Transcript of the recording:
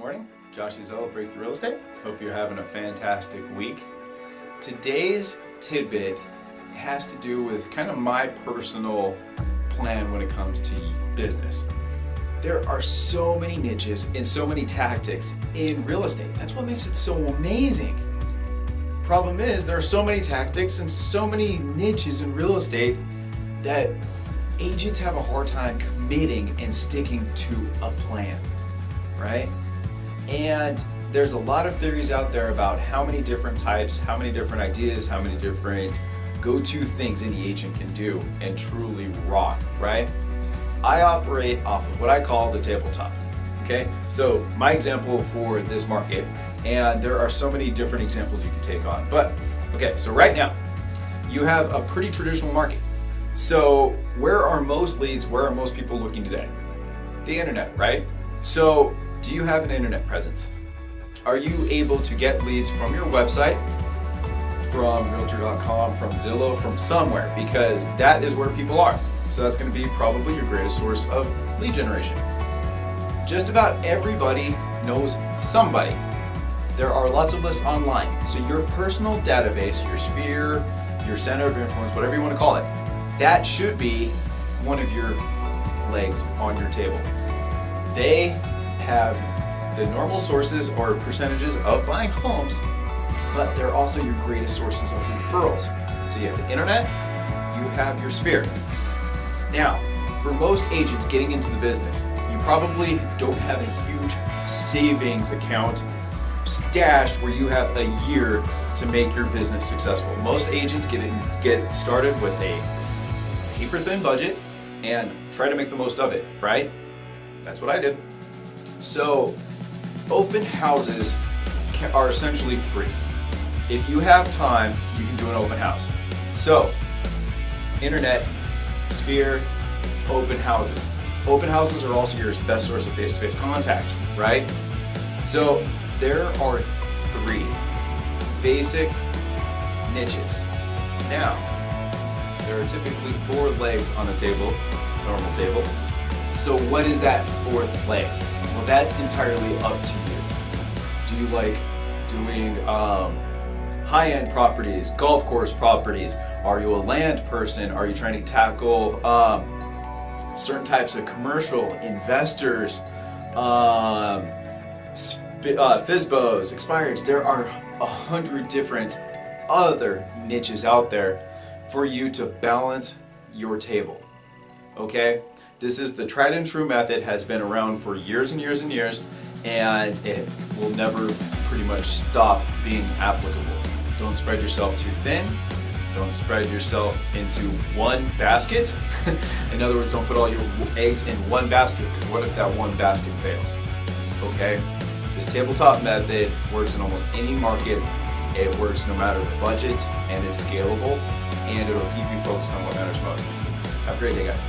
morning. Josh Uzell of Breakthrough Real Estate. Hope you're having a fantastic week. Today's tidbit has to do with kind of my personal plan when it comes to business. There are so many niches and so many tactics in real estate. That's what makes it so amazing. Problem is, there are so many tactics and so many niches in real estate that agents have a hard time committing and sticking to a plan, right? And there's a lot of theories out there about how many different types, how many different ideas, how many different go-to things any agent can do and truly rock, right? I operate off of what I call the tabletop, okay? So my example for this market, and there are so many different examples you can take on, but okay, so right now, you have a pretty traditional market. So where are most leads, where are most people looking today? The internet, right? So do you have an internet presence? Are you able to get leads from your website, from realtor.com, from Zillow, from somewhere? Because that is where people are. So that's going to be probably your greatest source of lead generation. Just about everybody knows somebody. There are lots of lists online. So your personal database, your sphere, your center of influence, whatever you want to call it, that should be one of your legs on your table. They have the normal sources or percentages of buying homes, but they're also your greatest sources of referrals. So you have the internet, you have your sphere. Now, for most agents getting into the business, you probably don't have a huge savings account stashed where you have a year to make your business successful. Most agents get started with a paper thin budget and try to make the most of it, right? That's what I did. So open houses are essentially free. If you have time, you can do an open house. So internet, sphere, open houses. Open houses are also your best source of face-to-face contact, right? So there are 3 basic niches. Now, there are typically 4 legs on a table, normal table. So what is that 4th leg? Well, that's entirely up to you. Do you like doing high-end properties, golf course properties? Are you a land person? Are you trying to tackle certain types of commercial investors, FSBOs, expireds? There are 100 different other niches out there for you to balance your table, okay? This is the tried and true method, has been around for years and years and years, and it will never pretty much stop being applicable. Don't spread yourself too thin. Don't spread yourself into one basket. In other words, don't put all your eggs in one basket, because what if that one basket fails? Okay? This tabletop method works in almost any market. It works no matter the budget, and it's scalable, and it'll keep you focused on what matters most. Have a great day, guys.